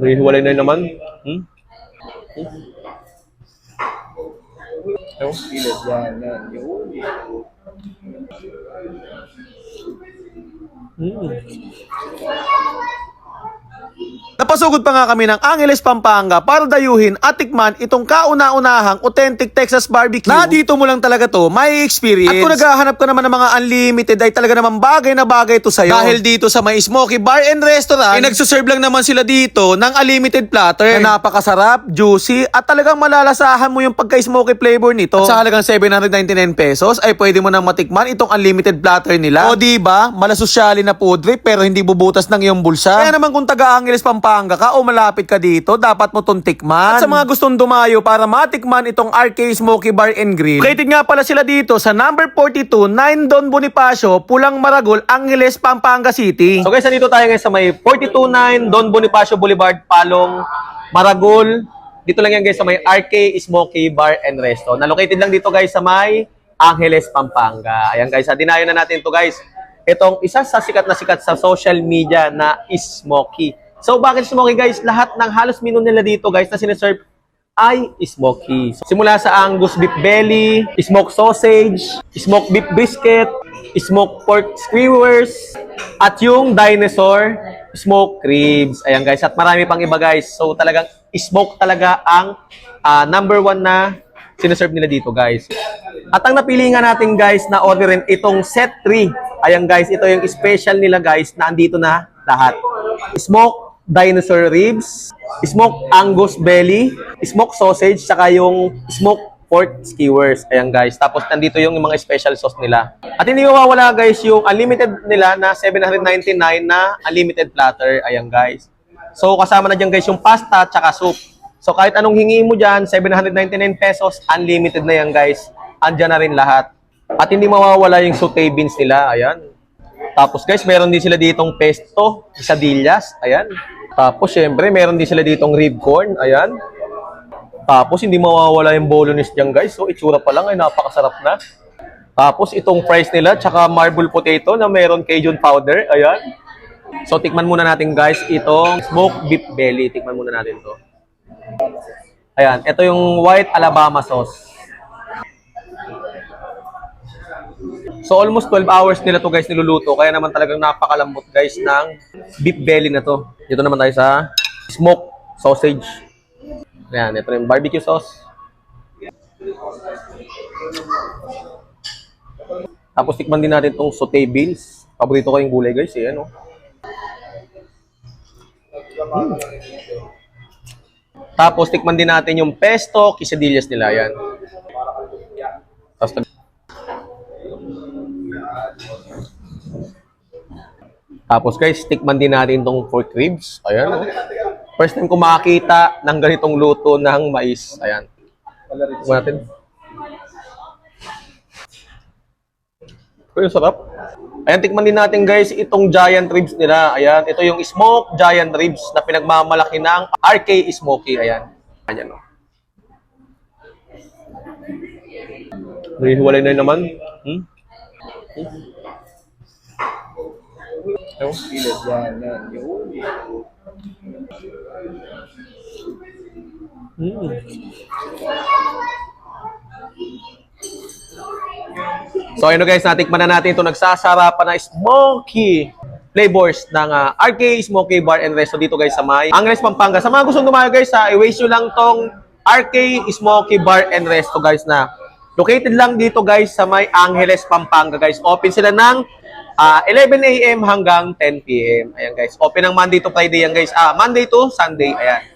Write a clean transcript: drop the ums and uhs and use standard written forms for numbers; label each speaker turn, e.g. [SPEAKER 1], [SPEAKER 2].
[SPEAKER 1] Hiwalay na naman. Ewan.
[SPEAKER 2] Gilid yan. Yun.
[SPEAKER 3] Napasugod pa nga kami ng Angeles, Pampanga para dayuhin at tikman itong kauna-unahang authentic Texas barbecue na dito mo lang talaga to may experience. At kung naghahanap ka naman ng mga unlimited ay talaga naman bagay na bagay to sa'yo. Dahil dito sa may Smoky Bar and Restaurant ay nagsuserve lang naman sila dito ng unlimited platter na napakasarap, juicy at talagang malalasahan mo yung pagka-smoky flavor nito. At sa halagang 799 pesos ay pwede mo nang matikman itong unlimited platter nila. O diba, malasosyali na food trip pero hindi bubutas ng iyong bulsa. Kaya naman kung taga Angeles, Pampanga ka o malapit ka dito, dapat mo tong tikman. At sa mga gustong dumayo para matikman itong RK Smoky Bar and Grill, located nga pala sila dito sa number 42, 9 Don Bonifacio, Pulang Maragol, Angeles, Pampanga City.
[SPEAKER 1] So guys, nandito tayo ngayon sa may 429 Don Bonifacio Boulevard, Palong, Maragol. Dito lang yan guys sa may RK Smoky Bar and Resto. Na-located lang dito guys sa may Angeles, Pampanga. Ayan guys, dinayo na natin to guys. Itong isa sa sikat sa social media na Smoky. So bakit Smoky guys? Lahat ng halos menu nila dito guys na sinaserve ay Smoky. So, simula sa Angus beef belly, smoked sausage, smoked beef brisket, smoked pork skewers, at yung dinosaur smoked ribs. Ayan guys, at marami pang iba guys. So talagang smoke talaga ang number 1 na sinaserve nila dito guys. At ang napili nga natin guys na orderin itong set 3. Ayan guys, ito yung special nila guys na andito na lahat. Smoked dinosaur ribs, smoked Angus belly, smoked sausage, saka yung smoked pork skewers. Ayan guys. Tapos nandito yung mga special sauce nila. At hindi mawawala guys yung unlimited nila na 799 na unlimited platter. Ayan guys. So kasama na dyan guys yung pasta at saka soup. So kahit anong hingi mo dyan, 799 pesos, unlimited na yan guys. Andyan na rin lahat. At hindi mawawala yung sauté beans nila. Ayan. Tapos guys, meron din sila ditong pesto, quesadillas. Ayan. Tapos syempre, meron din sila ditong rib corn. Ayan. Tapos hindi mawawala yung bolognese dyan guys. So itsura pa lang ay napakasarap na. Tapos itong fries nila, tsaka marble potato na meron Cajun powder. Ayan. So tikman muna natin guys itong smoked beef belly. Tikman muna natin to. Ayan. Ito yung white Alabama sauce. So almost 12 hours nila to guys niluluto. Kaya naman talagang napakalambot guys ng beef belly na to. Dito naman tayo sa smoked sausage. Ayan, ito yung barbecue sauce. Tapos tikman din natin itong sauté beans. Paborito ko yung gulay guys. Ayan, oh. Tapos tikman din natin yung pesto quesadillas nila. Ayan. Tapos guys, tikman din natin itong pork ribs. Ayan. Oh. First time ko makakita ng ganitong luto ng mais. Ayan. Tikman natin. Pero sarap. Ayan, tikman din natin guys itong giant ribs nila. Ayan, ito yung smoked giant ribs na pinagmamalaki ng RK Smoky. Ayan. Ayan, oh. Hiwalay na naman.
[SPEAKER 2] Gilid yan. Yun.
[SPEAKER 1] So ayun guys, natikman na natin ito nagsasarapan na smoky flavors ng RK Smoky Bar and Resto dito guys sa may Angeles, Pampanga. Sa mga gustong dumayo guys, i-waste nyo lang tong RK Smoky Bar and Resto guys na located lang dito guys sa may Angeles, Pampanga guys. Open sila ng 11 AM hanggang 10 PM. Ayan guys. Open ng Monday to Friday yan guys. Monday to Sunday. Ayan.